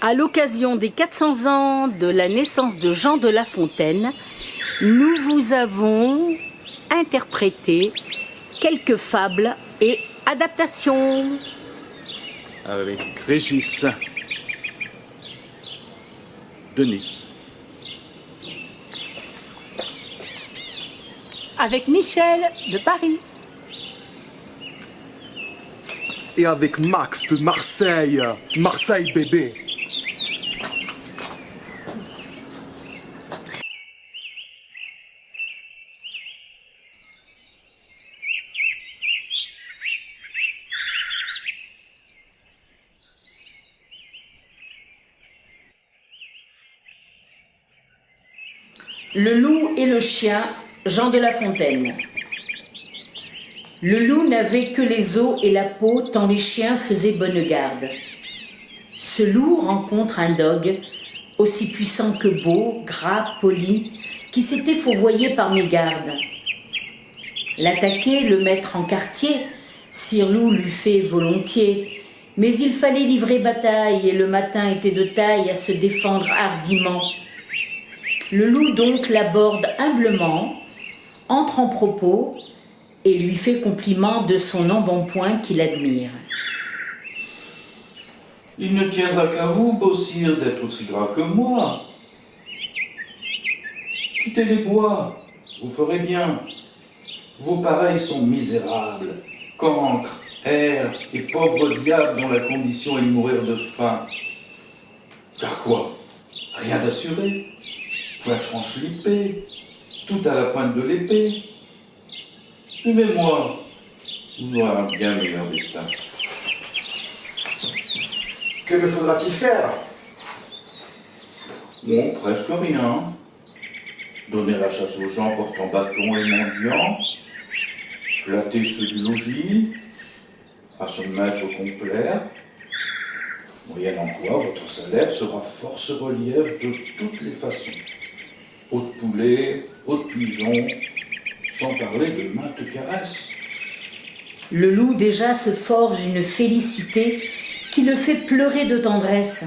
À l'occasion des 400 ans de la naissance de Jean de La Fontaine, nous vous avons interprété quelques fables et adaptations. Avec Régis de Nice. Avec Michel de Paris. Et avec Max de Marseille. Marseille bébé. Le loup et le chien, Jean de La Fontaine. Le loup n'avait que les os et la peau, tant les chiens faisaient bonne garde. Ce loup rencontre un dogue, aussi puissant que beau, gras, poli, qui s'était fourvoyé par mégarde. L'attaquer, le mettre en quartier, sire loup l'eût fait volontiers, mais il fallait livrer bataille, et le matin était de taille à se défendre hardiment. Le loup donc l'aborde humblement, entre en propos et lui fait compliment de son embonpoint qu'il admire. Il ne tiendra qu'à vous, beau sire, d'être aussi gras que moi. Quittez les bois, vous ferez bien. Vos pareils sont misérables, cancres, airs et pauvres diables dont la condition est de mourir de faim. Car quoi? Rien d'assuré. Pointe franche l'épée, tout à la pointe de l'épée. Suivez-moi, vous aurez un bien meilleur destin. Que me faudra-t-il faire? Bon, presque rien. Donner la chasse aux gens portant bâton et mendiants, flatter ceux du logis, à son maître complaire, moyennant quoi votre salaire sera force relief de toutes les façons. Eau de poulet, eau de pigeon, sans parler de maintes caresses. Le loup déjà se forge une félicité qui le fait pleurer de tendresse.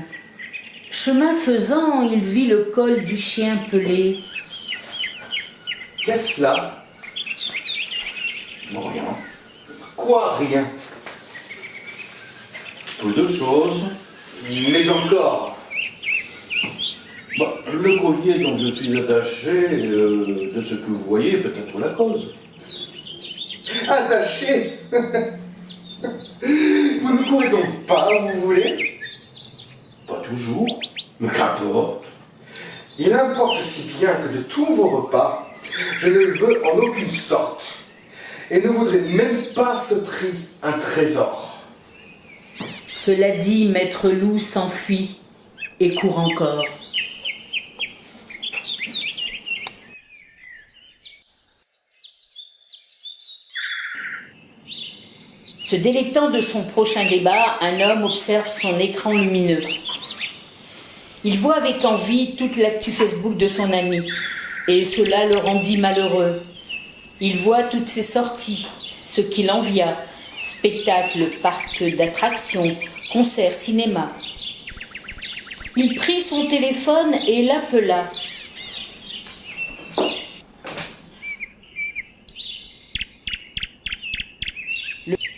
Chemin faisant, il vit le col du chien pelé. Qu'est-ce là? Rien. Quoi, rien? Peu de choses. Mais encore. Bah, le collier dont je suis attaché, de ce que vous voyez, peut être la cause. Attaché. Vous ne courez donc pas, vous voulez? Pas toujours, mais qu'importe. Il importe si bien que de tous vos repas, je ne veux en aucune sorte, et ne voudrais même pas ce prix un trésor. Cela dit, maître loup s'enfuit et court encore. Se délectant de son prochain débat, un homme observe son écran lumineux. Il voit avec envie toute l'actu Facebook de son ami, et cela le rendit malheureux. Il voit toutes ses sorties, ce qu'il envia, spectacles, parcs d'attractions, concerts, cinéma. Il prit son téléphone et l'appela.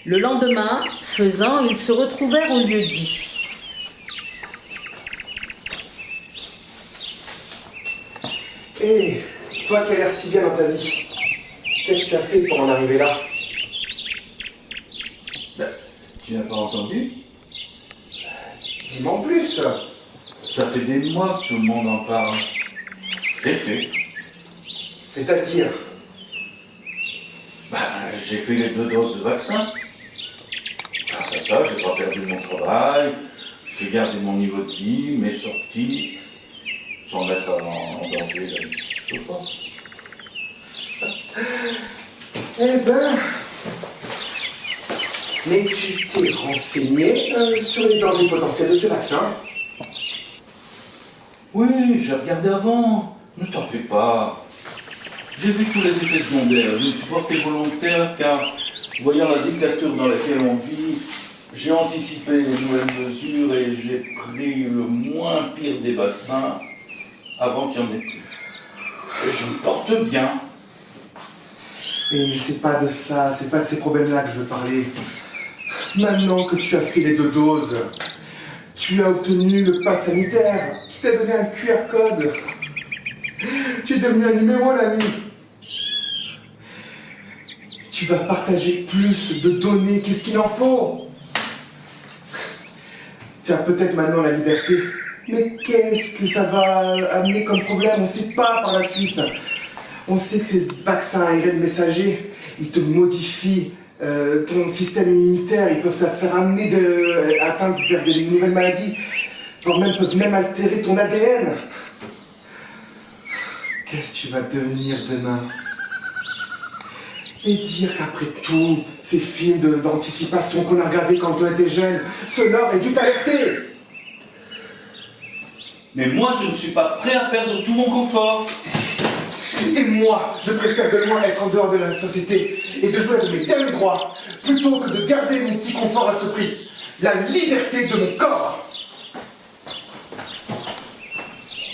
Le lendemain, faisant, ils se retrouvèrent au lieu dit. Hé, toi qui as l'air si bien dans ta vie, qu'est-ce que tu as fait pour en arriver là? Tu n'as pas entendu? Dis-moi en plus. Ça fait des mois que tout le monde en parle. J'ai fait. C'est-à-dire? J'ai fait les 2 doses de vaccin. Grâce à ça, j'ai pas perdu mon travail, j'ai gardé mon niveau de vie, mes sorties, sans mettre en danger la vie. C'est pas. Eh ben... Mais tu t'es renseigné sur les dangers potentiels de ce vaccin? Oui, j'ai regardé avant. Ne t'en fais pas. J'ai vu tous les effets secondaires. Je me suis porté volontaire car, voyant la dictature dans laquelle on vit, J'ai anticipé les nouvelles mesures et j'ai pris le moins pire des vaccins avant qu'il n'y en ait plus. Et je me porte bien. Et c'est pas de ça, c'est pas de ces problèmes-là que je veux parler. Maintenant que tu as fait les 2 doses, tu as obtenu le pass sanitaire, qui t'a donné un QR code. Tu es devenu un numéro, l'ami. Tu vas partager plus de données, qu'est-ce qu'il en faut? Tu as peut-être maintenant la liberté, mais qu'est-ce que ça va amener comme problème? On ne sait pas par la suite. On sait que ces vaccins ARN messagers, ils te modifient ton système immunitaire, ils peuvent te faire atteindre vers des nouvelles maladies, voire même peuvent même altérer ton ADN. Qu'est-ce que tu vas devenir demain? Et dire qu'après tout, ces films d'anticipation qu'on a regardés quand on était jeune, cela aurait dû t'alerter. Mais moi, je ne suis pas prêt à perdre tout mon confort. Et moi, je préfère de loin être en dehors de la société et de jouer avec mes derniers droits, plutôt que de garder mon petit confort à ce prix. La liberté de mon corps.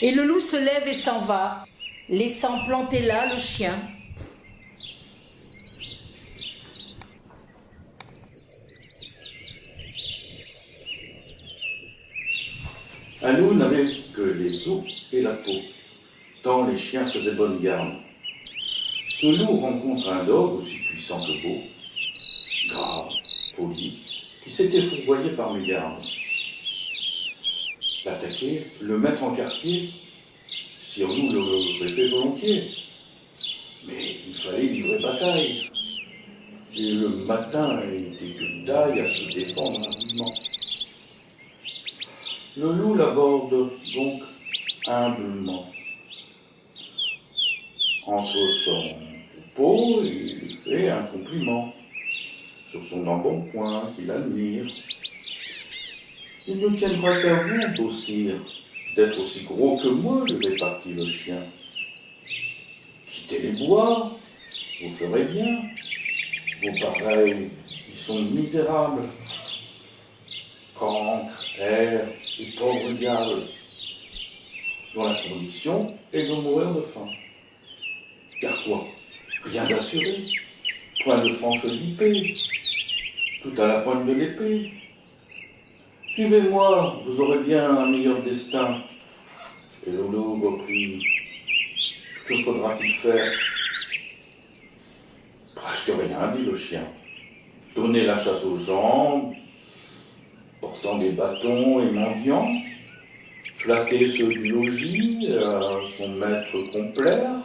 Et le loup se lève et s'en va, laissant planter là le chien. Un loup n'avait que les os et la peau, tant les chiens faisaient bonne garde. Ce loup rencontre un dogue aussi puissant que beau, grave, poli, qui s'était fourvoyé par mégarde. L'attaquer, le mettre en quartier, Sir Loup l'aurait fait volontiers. Mais il fallait livrer bataille. Et le matin était de taille à se défendre rapidement. Le loup l'aborde donc humblement. Entre son troupeau, il fait un compliment sur son embonpoint qu'il admire. Il ne tiendra qu'à vous, beau sire, d'être aussi gros que moi, lui répartit le chien. Quittez les bois, vous ferez bien. Vos pareils, ils sont misérables. Cancres, airs et pauvres diables, dont la condition est de mourir de faim. Car quoi? Rien d'assuré, point de franche d'épée, tout à la pointe de l'épée. Suivez-moi, vous aurez bien un meilleur destin. Et le loup reprit. Que faudra-t-il faire? Presque rien, dit le chien. Donner la chasse aux gens, portant des bâtons et mendiants, flatter ceux du logis, son maître complaire,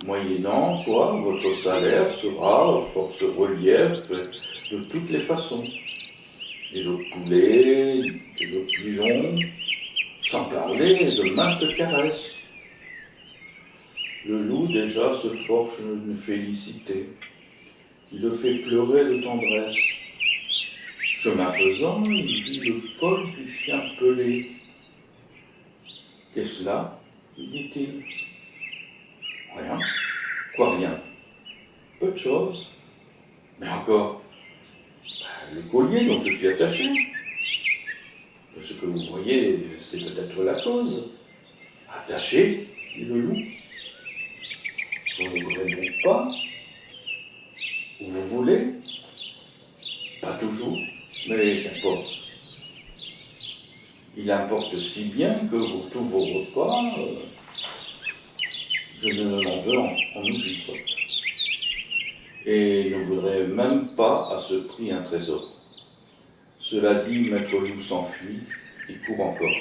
moyennant quoi votre salaire sera force relief de toutes les façons. Des os de poulet, des os de pigeons, sans parler de maintes caresses. Le loup déjà se forge une félicité qui le fait pleurer de tendresse. Chemin faisant, il vit le col du chien pelé. Qu'est-ce là? Lui dit-il. Rien. Quoi rien? Peu de choses. Mais encore, le collier dont je suis attaché. Ce que vous voyez, c'est peut-être la cause. Attaché, dit le loup. Vous ne voudrez donc pas? Où vous voulez? Pas toujours, mais qu'importe. Il importe si bien que tous vos repas, je ne m'en veux en aucune sorte. Et ne voudrais même pas à ce prix un trésor. Cela dit, Maître Loup s'enfuit et court encore.